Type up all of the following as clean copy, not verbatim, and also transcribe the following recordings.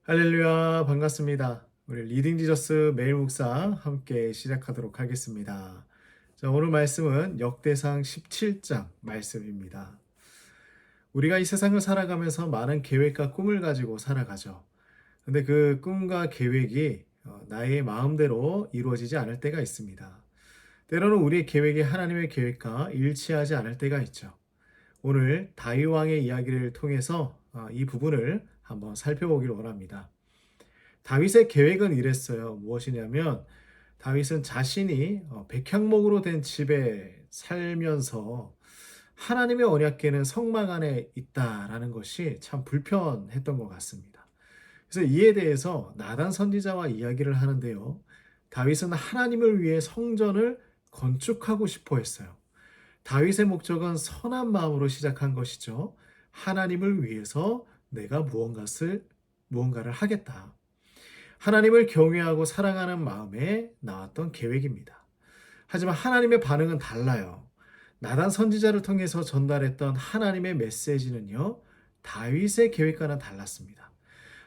할렐루야, 반갑습니다. 우리 리딩 지저스 매일 묵상 함께 시작하도록 하겠습니다. 자, 오늘 말씀은 역대상 17장 말씀입니다. 우리가 이 세상을 살아가면서 많은 계획과 꿈을 가지고 살아가죠. 근데 그 꿈과 계획이 나의 마음대로 이루어지지 않을 때가 있습니다. 때로는 우리의 계획이 하나님의 계획과 일치하지 않을 때가 있죠. 오늘 다윗 왕의 이야기를 통해서 이 부분을 한번 살펴보기를 원합니다. 다윗의 계획은 이랬어요. 무엇이냐면 다윗은 자신이 백향목으로 된 집에 살면서 하나님의 언약궤는 성막 안에 있다라는 것이 참 불편했던 것 같습니다. 그래서 이에 대해서 나단 선지자와 이야기를 하는데요. 다윗은 하나님을 위해 성전을 건축하고 싶어 했어요. 다윗의 목적은 선한 마음으로 시작한 것이죠. 하나님을 위해서 내가 무언가를 하겠다. 하나님을 경외하고 사랑하는 마음에 나왔던 계획입니다. 하지만 하나님의 반응은 달라요. 나단 선지자를 통해서 전달했던 하나님의 메시지는요, 다윗의 계획과는 달랐습니다.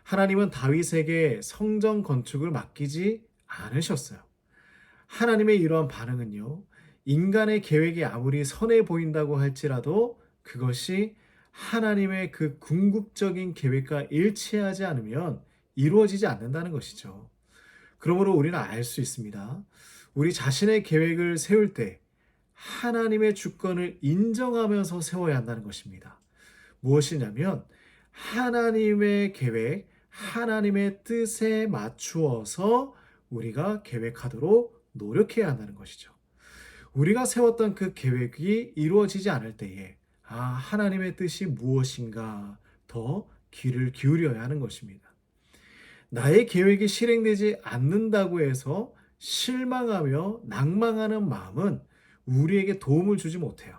하나님은 다윗에게 성전 건축을 맡기지 않으셨어요. 하나님의 이러한 반응은요, 인간의 계획이 아무리 선해 보인다고 할지라도 그것이 하나님의 그 궁극적인 계획과 일치하지 않으면 이루어지지 않는다는 것이죠. 그러므로 우리는 알 수 있습니다. 우리 자신의 계획을 세울 때 하나님의 주권을 인정하면서 세워야 한다는 것입니다. 무엇이냐면 하나님의 계획, 하나님의 뜻에 맞추어서 우리가 계획하도록 노력해야 한다는 것이죠. 우리가 세웠던 그 계획이 이루어지지 않을 때에 하나님의 뜻이 무엇인가 더 귀를 기울여야 하는 것입니다. 나의 계획이 실행되지 않는다고 해서 실망하며 낭망하는 마음은 우리에게 도움을 주지 못해요.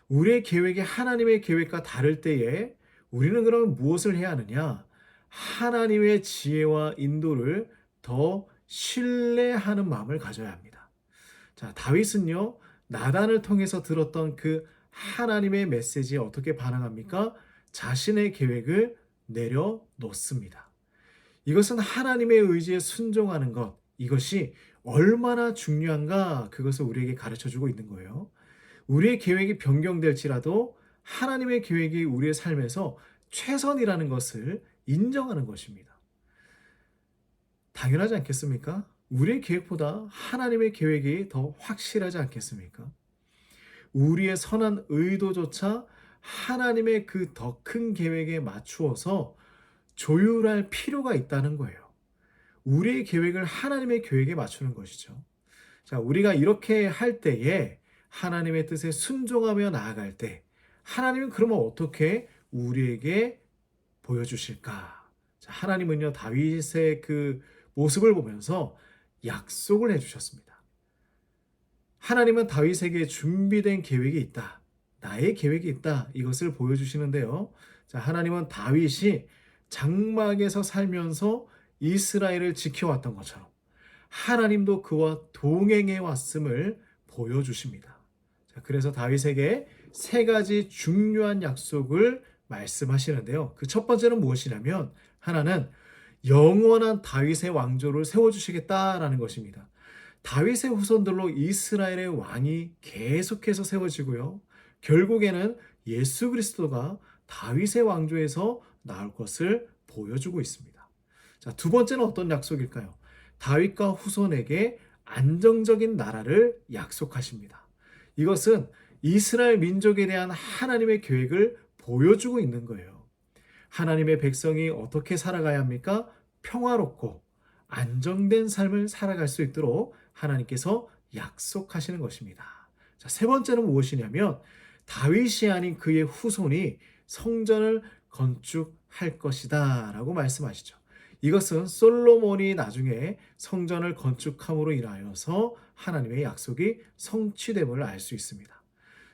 우리의 계획이 하나님의 계획과 다를 때에 우리는 그럼 무엇을 해야 하느냐? 하나님의 지혜와 인도를 더 신뢰하는 마음을 가져야 합니다. 자, 다윗은요, 나단을 통해서 들었던 그 하나님의 메시지에 어떻게 반응합니까? 자신의 계획을 내려놓습니다. 이것은 하나님의 의지에 순종하는 것, 이것이 얼마나 중요한가 그것을 우리에게 가르쳐 주고 있는 거예요. 우리의 계획이 변경될지라도 하나님의 계획이 우리의 삶에서 최선이라는 것을 인정하는 것입니다. 당연하지 않겠습니까? 우리의 계획보다 하나님의 계획이 더 확실하지 않겠습니까? 우리의 선한 의도조차 하나님의 그 더 큰 계획에 맞추어서 조율할 필요가 있다는 거예요. 우리의 계획을 하나님의 계획에 맞추는 것이죠. 자, 우리가 이렇게 할 때에 하나님의 뜻에 순종하며 나아갈 때 하나님은 그러면 어떻게 우리에게 보여주실까? 자, 하나님은요, 다윗의 그 모습을 보면서 약속을 해주셨습니다. 하나님은 다윗에게 준비된 계획이 있다. 나의 계획이 있다. 이것을 보여주시는데요. 자, 하나님은 다윗이 장막에서 살면서 이스라엘을 지켜왔던 것처럼 하나님도 그와 동행해 왔음을 보여주십니다. 자, 그래서 다윗에게 세 가지 중요한 약속을 말씀하시는데요. 그 첫 번째는 무엇이냐면 하나는 영원한 다윗의 왕조를 세워주시겠다라는 것입니다. 다윗의 후손들로 이스라엘의 왕이 계속해서 세워지고요. 결국에는 예수 그리스도가 다윗의 왕조에서 나올 것을 보여주고 있습니다. 자, 두 번째는 어떤 약속일까요? 다윗과 후손에게 안정적인 나라를 약속하십니다. 이것은 이스라엘 민족에 대한 하나님의 계획을 보여주고 있는 거예요. 하나님의 백성이 어떻게 살아가야 합니까? 평화롭고 안정된 삶을 살아갈 수 있도록 하나님께서 약속하시는 것입니다. 자, 세 번째는 무엇이냐면 다윗이 아닌 그의 후손이 성전을 건축할 것이다 라고 말씀하시죠. 이것은 솔로몬이 나중에 성전을 건축함으로 인하여서 하나님의 약속이 성취됨을 알 수 있습니다.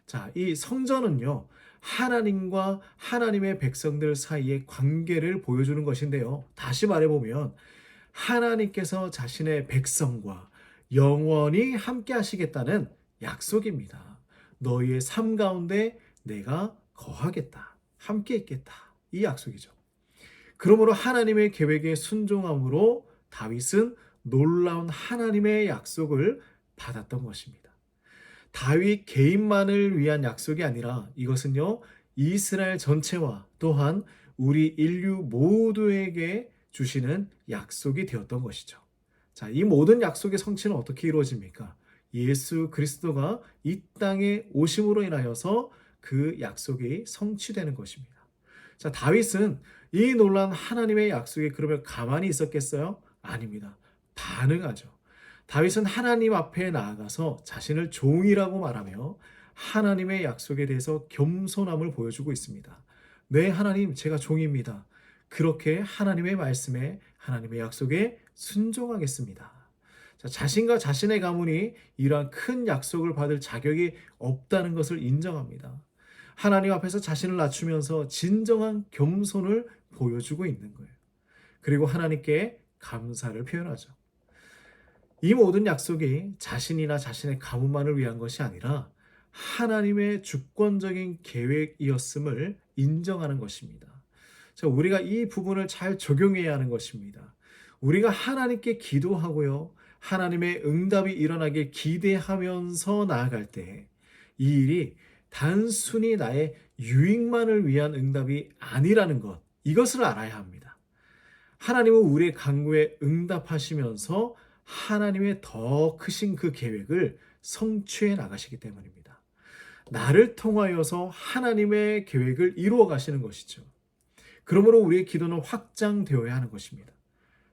자, 이 성전은요, 하나님과 하나님의 백성들 사이의 관계를 보여주는 것인데요. 다시 말해보면, 하나님께서 자신의 백성과 영원히 함께 하시겠다는 약속입니다. 너희의 삶 가운데 내가 거하겠다. 함께 있겠다. 이 약속이죠. 그러므로 하나님의 계획에 순종함으로 다윗은 놀라운 하나님의 약속을 받았던 것입니다. 다윗 개인만을 위한 약속이 아니라 이것은요, 이스라엘 전체와 또한 우리 인류 모두에게 주시는 약속이 되었던 것이죠. 자, 이 모든 약속의 성취는 어떻게 이루어집니까? 예수 그리스도가 이 땅에 오심으로 인하여서 그 약속이 성취되는 것입니다. 자, 다윗은 이 놀라운 하나님의 약속에 그러면 가만히 있었겠어요? 아닙니다. 반응하죠. 다윗은 하나님 앞에 나아가서 자신을 종이라고 말하며 하나님의 약속에 대해서 겸손함을 보여주고 있습니다. 네, 하나님, 제가 종입니다. 그렇게 하나님의 말씀에, 하나님의 약속에 순종하겠습니다. 자, 자신과 자신의 가문이 이러한 큰 약속을 받을 자격이 없다는 것을 인정합니다. 하나님 앞에서 자신을 낮추면서 진정한 겸손을 보여주고 있는 거예요. 그리고 하나님께 감사를 표현하죠. 이 모든 약속이 자신이나 자신의 가문만을 위한 것이 아니라 하나님의 주권적인 계획이었음을 인정하는 것입니다. 자, 우리가 이 부분을 잘 적용해야 하는 것입니다. 우리가 하나님께 기도하고요, 하나님의 응답이 일어나길 기대하면서 나아갈 때 이 일이 단순히 나의 유익만을 위한 응답이 아니라는 것, 이것을 알아야 합니다. 하나님은 우리의 간구에 응답하시면서 하나님의 더 크신 그 계획을 성취해 나가시기 때문입니다. 나를 통하여서 하나님의 계획을 이루어 가시는 것이죠. 그러므로 우리의 기도는 확장되어야 하는 것입니다.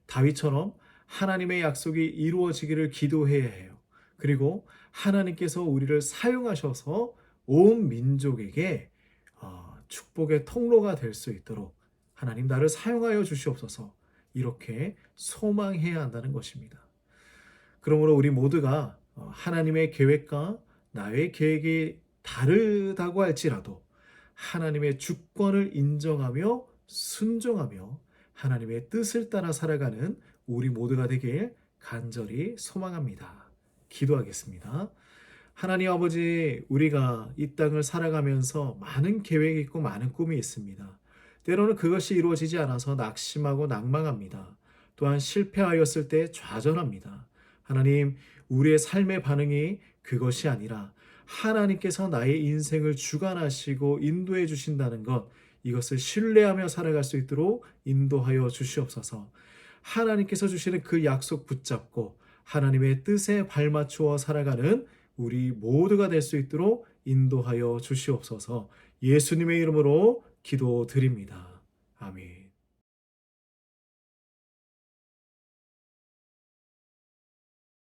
다윗처럼 하나님의 약속이 이루어지기를 기도해야 해요. 그리고 하나님께서 우리를 사용하셔서 온 민족에게 축복의 통로가 될 수 있도록 하나님 나를 사용하여 주시옵소서, 이렇게 소망해야 한다는 것입니다. 그러므로 우리 모두가 하나님의 계획과 나의 계획이 다르다고 할지라도 하나님의 주권을 인정하며 순종하며 하나님의 뜻을 따라 살아가는 우리 모두가 되길 간절히 소망합니다. 기도하겠습니다. 하나님 아버지, 우리가 이 땅을 살아가면서 많은 계획이 있고 많은 꿈이 있습니다. 때로는 그것이 이루어지지 않아서 낙심하고 낭망합니다. 또한 실패하였을 때 좌절합니다. 하나님, 우리의 삶의 반응이 그것이 아니라 하나님께서 나의 인생을 주관하시고 인도해 주신다는 것, 이것을 신뢰하며 살아갈 수 있도록 인도하여 주시옵소서. 하나님께서 주시는 그 약속 붙잡고 하나님의 뜻에 발맞추어 살아가는 우리 모두가 될 수 있도록 인도하여 주시옵소서. 예수님의 이름으로 기도드립니다. 아멘.